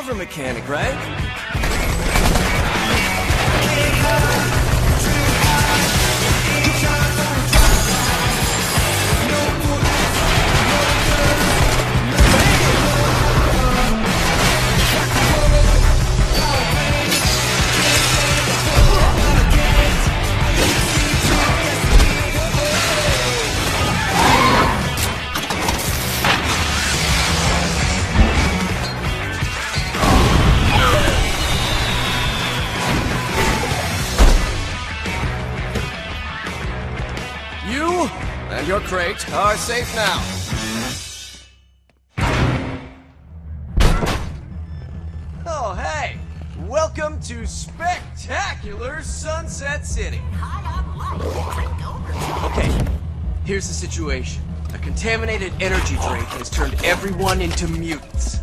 rover mechanic, right? Your crates are safe now. Oh, hey! Welcome to spectacular Sunset City. Okay, here's the situation. A contaminated energy drink has turned everyone into mutants.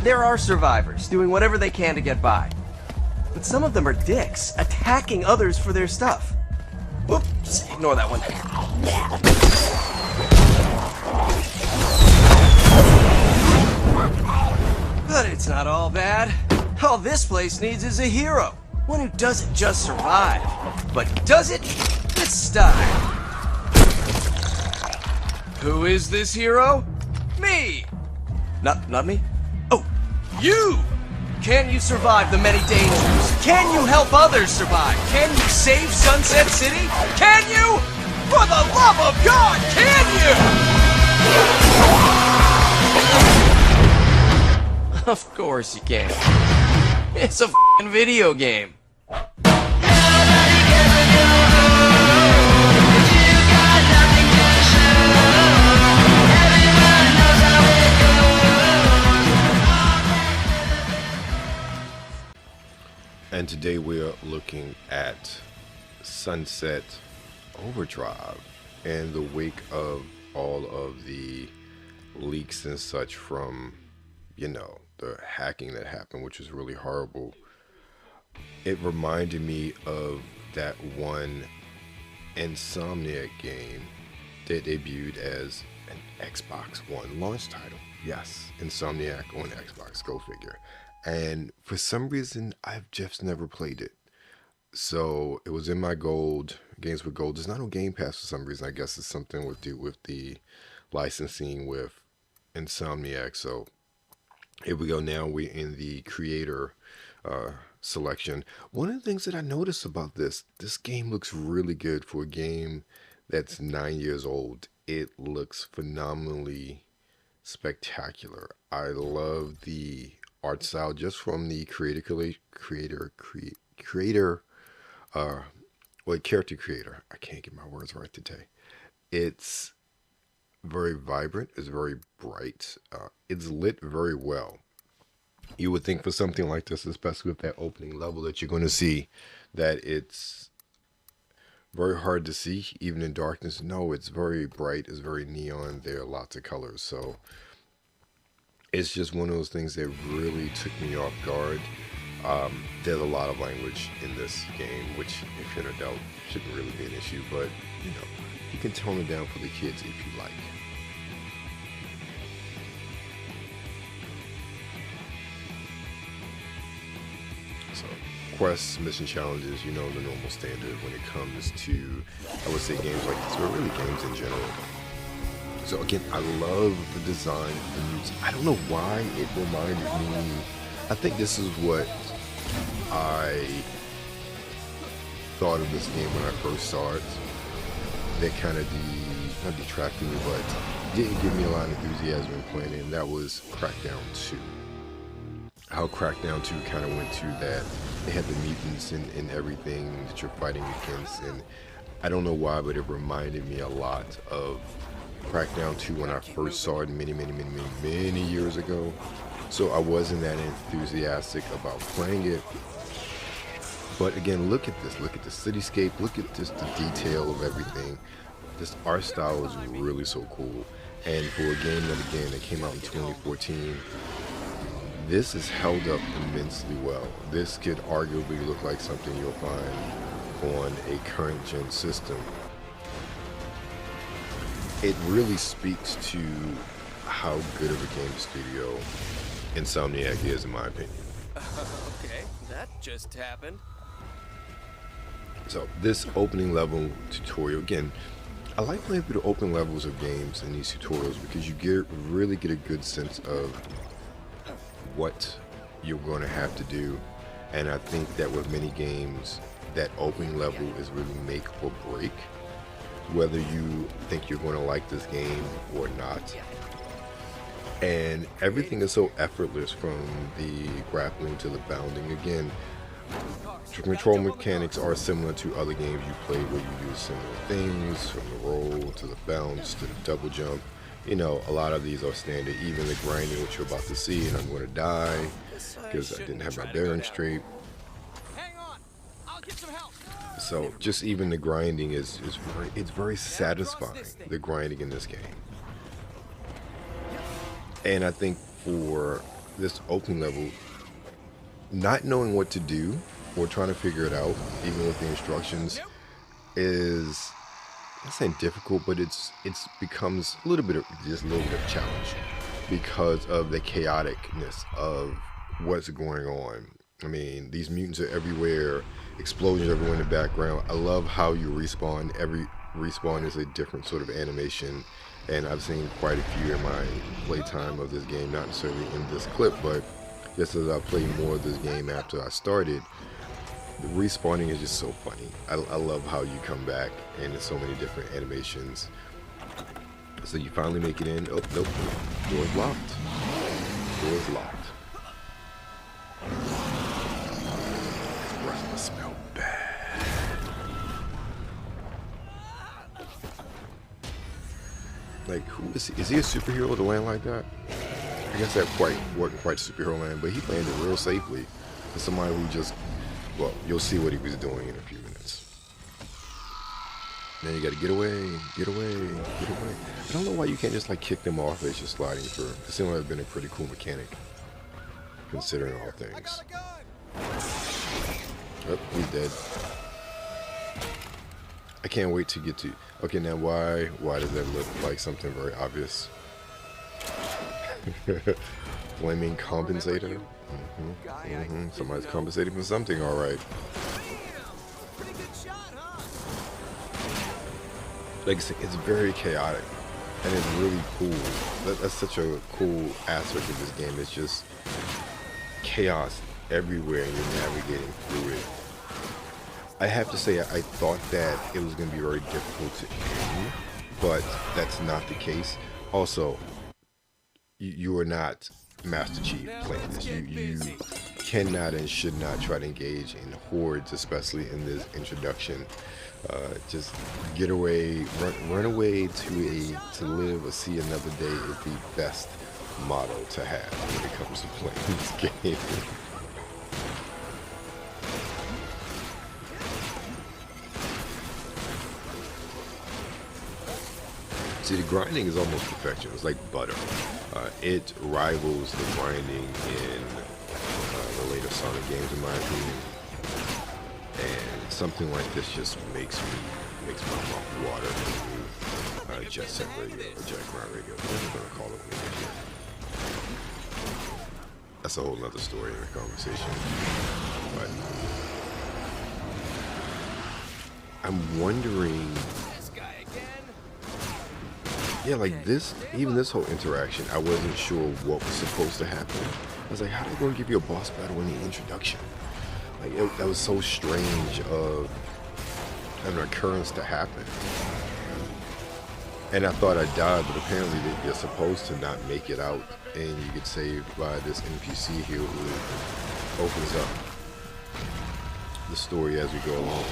There are survivors doing whatever they can to get by. But some of them are dicks, attacking others for their stuff. Whoops, ignore that one. But it's not all bad. All this place needs is a hero. One who doesn't just survive, but does it with style. Who is this hero? Me! Not me? Oh, you! Can you survive the many dangers? Can you help others survive? Can you save Sunset City? Can you? For the love of God, can you? Of course you can. It's a f***ing video game. And today we're looking at Sunset Overdrive in the wake of all of the leaks and such from, the hacking that happened, which was really horrible. It reminded me of that one Insomniac game that debuted as an Xbox One launch title. Yes, Insomniac on Xbox, go figure. And for some reason, I've just never played it. So it was in my gold, games with gold. It's not on Game Pass for some reason. I guess it's something with the licensing with Insomniac. So here we go now. We're in the creator selection. One of the things that I noticed about this game looks really good for a game that's 9 years old. It looks phenomenally spectacular. I love the art style just from the character creator. I can't get my words right today. It's very vibrant. It's very bright. It's lit very well. You would think for something like this, especially with that opening level, that you're going to see that it's very hard to see even in darkness. No, it's very bright. It's very neon. There are lots of colors. So it's just one of those things that really took me off guard. There's a lot of language in this game, which if you're an adult shouldn't really be an issue, but you can tone it down for the kids if you like. So quests, mission challenges, the normal standard when it comes to, I would say, games like this, but really games in general. So again, I love the design of the mutants. I don't know why it reminded me. I think this is what I thought of this game when I first saw it. That kind of not detracted me, but didn't give me a lot of enthusiasm in playing it. And that was Crackdown 2. How Crackdown 2 kind of went to that. They had the mutants and everything that you're fighting against. And I don't know why, but it reminded me a lot of Crackdown 2 when I first saw it many years ago. So I wasn't that enthusiastic about playing it. But again, look at this. Look at the cityscape. Look at just the detail of everything. This art style is really so cool. And for a game that came out in 2014, this is held up immensely well. This could arguably look like something you'll find on a current gen system. It really speaks to how good of a game studio Insomniac is, in my opinion. Okay, that just happened. So this opening level tutorial, again, I like playing through the open levels of games in these tutorials because you really get a good sense of what you're going to have to do. And I think that with many games, that opening level is really make or break, whether you think you're going to like this game or not. And everything is so effortless, from the grappling to the bounding. Again, control mechanics are similar to other games you play where you do similar things, from the roll to the bounce to the double jump. You know, a lot of these are standard, even the grinding, which you're about to see, and I'm going to die because I didn't have my bearings straight. So just even the grinding is very satisfying, the grinding in this game. And I think for this opening level, not knowing what to do or trying to figure it out, even with the instructions, is, I'm not saying difficult, but it's becomes a little bit of a challenge because of the chaoticness of what's going on. I mean, these mutants are everywhere, explosions everywhere in the background. I love how you respawn. Every respawn is a different sort of animation, and I've seen quite a few in my playtime of this game, not necessarily in this clip, but just as I played more of this game after I started. The respawning is just so funny. I love how you come back, and there's so many different animations. So you finally make it in. Oh, nope. Door's locked. Door's locked. His breath must smell bad. Like, who is he? Is he a superhero to land like that? I guess that wasn't quite superhero land, but he landed real safely. For somebody who just, well, you'll see what he was doing in a few minutes. Then you gotta get away, get away, get away. I don't know why you can't just like kick them off as you're sliding through. It seems like it's been a pretty cool mechanic, considering all things. Oh, he's dead. I can't wait to get to. Okay, now why does that look like something very obvious? Flaming compensator. Somebody's compensating for something, all right. Like I said, it's very chaotic, and it's really cool. That's such a cool aspect of this game. It's just chaos everywhere, and you're navigating through it. I have to say, I thought that it was going to be very difficult to aim, but that's not the case. Also, you are not Master Chief playing this. You cannot and should not try to engage in hordes, especially in this introduction. Just get away, run away to live or see another day is the best motto to have when it comes to playing this game. See, the grinding is almost perfection. It's like butter. It rivals the grinding in the later Sonic games, in my opinion. And something like this just makes my mouth water. Jet Set Radio, or Jet Grind Radio, whatever you're gonna call it. That's a whole other story in the conversation. But I'm wondering. Yeah, like this, even this whole interaction, I wasn't sure what was supposed to happen. I was like, how are they going to give you a boss battle in the introduction? Like, that was so strange of an occurrence to happen. And I thought I died, but apparently you're supposed to not make it out, and you get saved by this NPC here who opens up the story as we go along.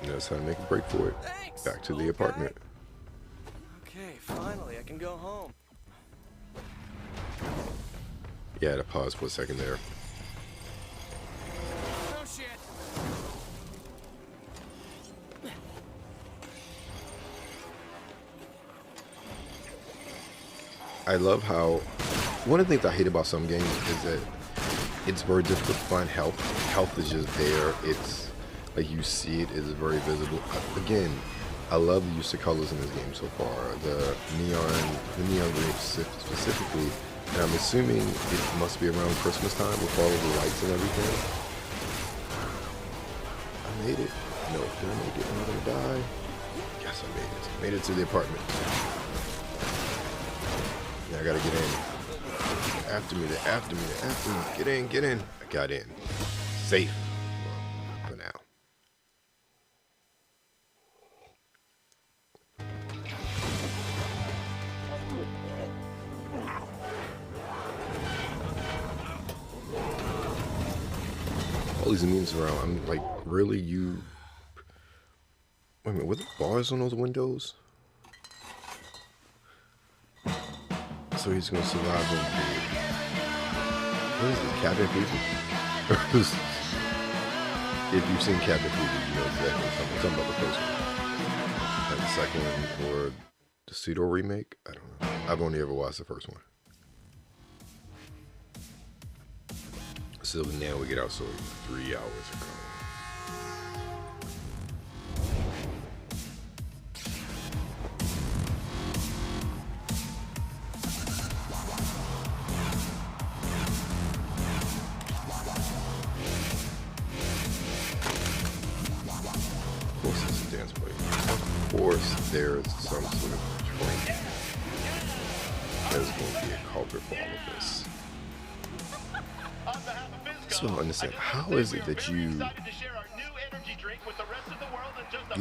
That's how to make a break for it. Thanks. Back to the apartment. Okay, finally, I can go home. Yeah, I had to pause for a second there. Oh shit. I love how, one of the things I hate about some games is that it's very difficult to find health. Health is just there. It's like you see it is very visible. Again, I love the use of colors in this game so far. The neon green specifically, and I'm assuming it must be around Christmas time with all of the lights and everything. I made it. No, did I make it? Am I gonna die? Yes, I made it. Made it to the apartment. Now I gotta get in. After me. Get in. I got in. Safe. Well, for now. All these mutants around. I'm like, really? You... Wait a minute, were there bars on those windows? So he's gonna survive on the... What is this, cabin fever? If you've seen cabin fever, you know exactly what I'm talking about. The first one. And the second one, or the pseudo remake? I don't know. I've only ever watched the first one. So now we get out, so 3 hours ago. There's some sort of drink that is going to be a culprit for all of this. So I don't understand. How is it that you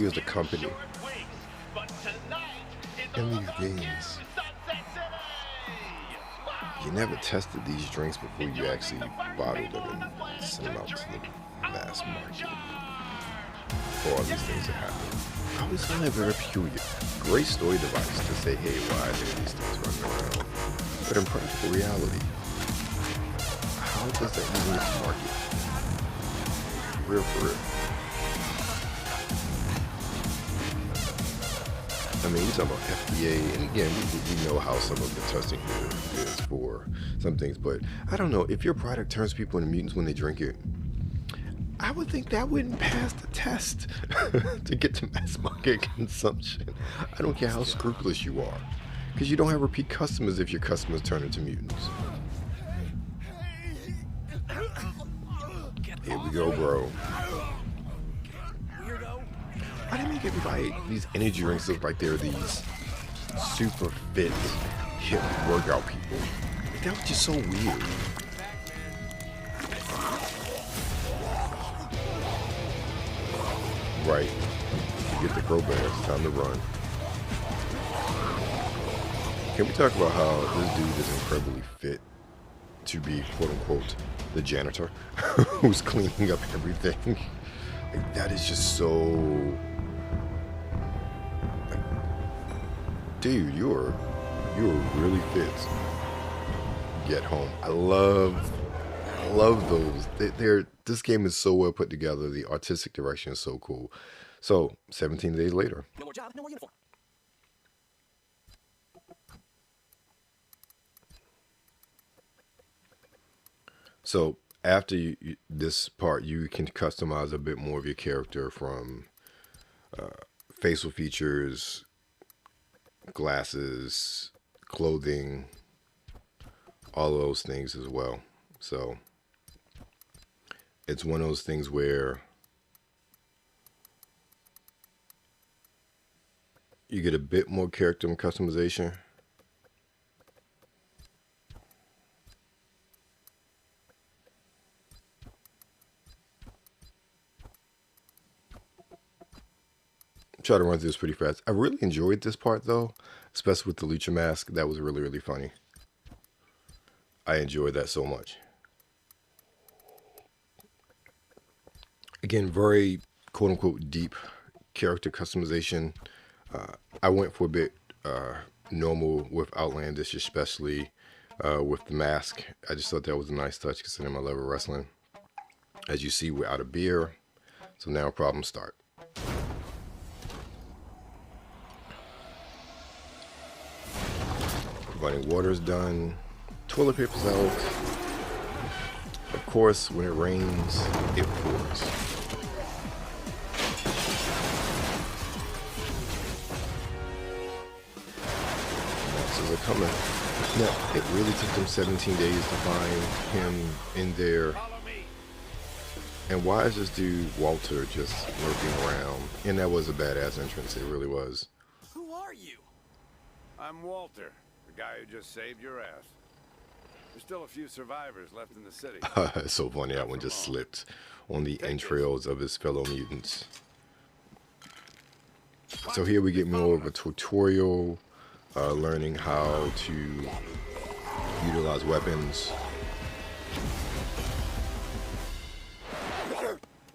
as a company in these games, you never tested these drinks before you actually bottled them and sent them out to the mass market for all these things to happen? I always find that very peculiar. Great story device to say, hey, why are there these things running around? But in practical reality, how does that even reach market? Real for real. I mean, you talk about FDA, and again, we know how some of the testing here is for some things, but I don't know, if your product turns people into mutants when they drink it, I would think that wouldn't pass the test to get to mass market consumption. I don't care how scrupulous you are, because you don't have repeat customers if your customers turn into mutants. Here we go, bro. Why do they make everybody, these energy drinks look like they're these super fit, hip workout people? That was just so weird. Right. You get the crowbar, it's time to run. Can we talk about how this dude is incredibly fit to be, quote unquote, the janitor who's cleaning up everything? Like, that is just so... Like, dude, you're really fit. Get home. I love those. This game is so well put together. The artistic direction is so cool. So, 17 days later. No more job, no more uniform. So, after this part, you can customize a bit more of your character from facial features, glasses, clothing, all of those things as well. So, it's one of those things where you get a bit more character customization. Try to run through this pretty fast. I really enjoyed this part though, especially with the Lucha mask. That was really, really funny. I enjoyed that so much. Again, very quote unquote deep character customization. I went for a bit normal with Outlandish, especially with the mask. I just thought that was a nice touch considering my love of wrestling. As you see, we're out of beer, so now problems start. Running water's done. Toilet paper's out. Of course, when it rains, it pours. So they're coming. Now, it really took them 17 days to find him in there. And why is this dude, Walter, just lurking around? And that was a badass entrance, it really was. Who are you? I'm Walter, the guy who just saved your ass. There's still a few survivors left in the city. It's so funny, that one just slipped on the entrails of his fellow mutants. So here we get more of a tutorial, learning how to utilize weapons.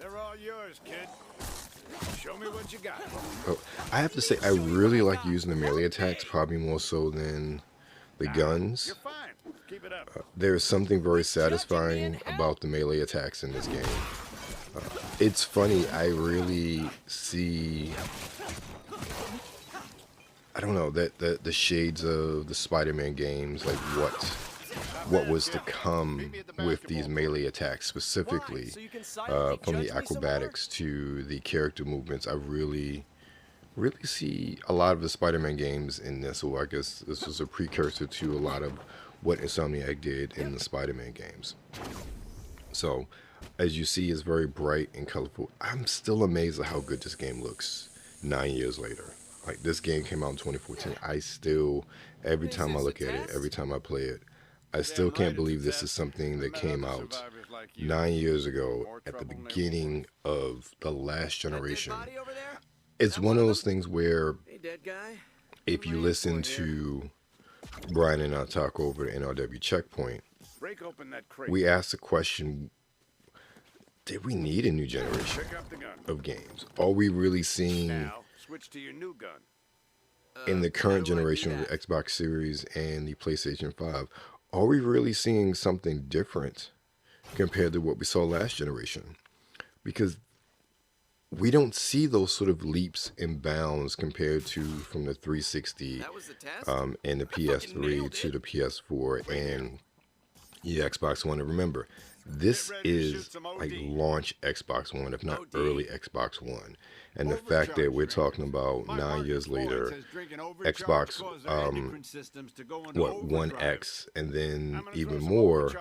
They're all yours, kid. Show me what you got. Oh, I have to say, I really like using the melee attacks, probably more so than the guns. You're fine. Keep it up. There's something very satisfying about the melee attacks in this game. It's funny, I really see, I don't know, that the shades of the Spider-Man games, like what was to come with these melee attacks specifically, from the acrobatics to the character movements. I really see a lot of the Spider-Man games in this, so I guess this was a precursor to a lot of what Insomniac did in the Spider-Man games. So, as you see, it's very bright and colorful. I'm still amazed at how good this game looks 9 years later. Like, this game came out in 2014. I still, every time I look at it, every time I play it, I still can't believe this is something that came out 9 years ago at the beginning of the last generation. It's one of those things where if you listen to Brian and I talk over the NRW Checkpoint, we asked the question, did we need a new generation of games? Are we really seeing in the current generation of the Xbox Series and the PlayStation 5, are we really seeing something different compared to what we saw last generation? Because we don't see those sort of leaps and bounds compared to from the 360 and the PS3 to the PS4 and the Xbox One. And remember, this is like launch Xbox One, if not early Xbox One. And the fact that we're talking about 9 years later, Xbox, One X, and then even more.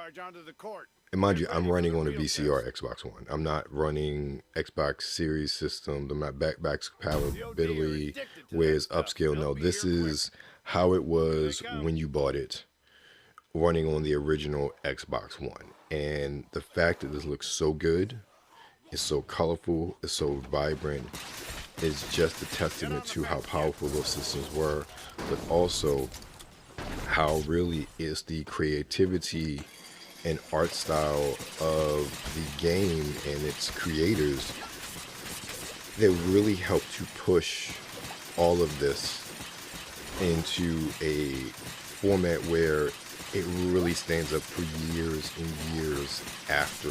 And mind you, I'm running on a VCR Xbox One. I'm not running Xbox Series systems. I'm not backwards compatibility where it's upscale. No, this is how it was when you bought it, running on the original Xbox One. And the fact that this looks so good, it's so colorful, it's so vibrant, is just a testament to how powerful those systems were, but also how really is the creativity and art style of the game and its creators that really helped to push all of this into a format where it really stands up for years and years after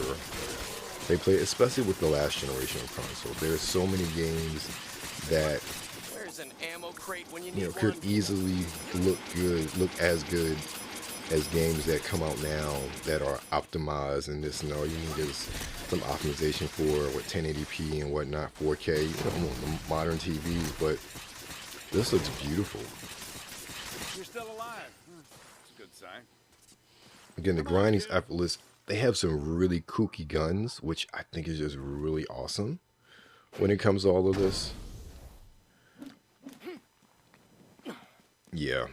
they play, especially with the last generation of console. There's so many games that could easily look as good as games that come out now that are optimized, and this, you need is some optimization for what 1080p and whatnot, 4K, on modern TVs, but this looks beautiful. You're still alive. It's a good sign. Again, the grinding's effortless. They have some really kooky guns, which I think is just really awesome when it comes to all of this. Yeah.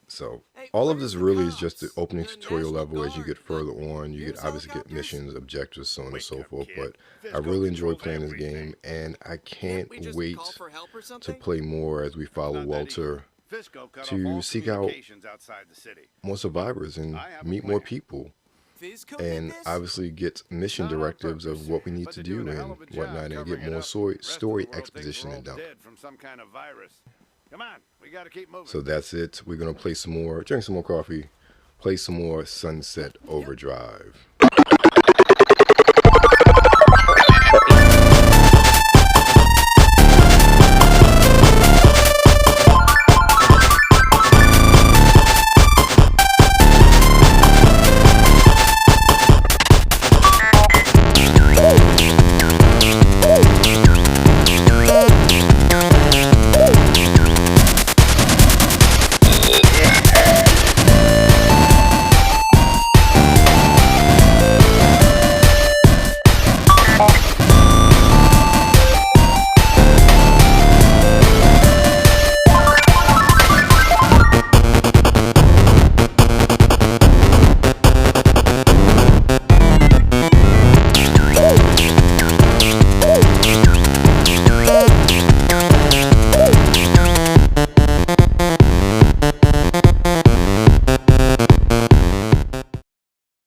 So all of this really is just the opening tutorial level. As you get further on, you obviously get missions, objectives, so on and so forth. But I really enjoy playing this game, and I can't wait to play more as we follow Walter to seek out more survivors and meet more people, and obviously get mission directives of what we need to do and whatnot, and get more story exposition and done. Come on, we gotta keep moving. So that's it. We're gonna play some more, drink some more coffee, play some more Sunset Overdrive.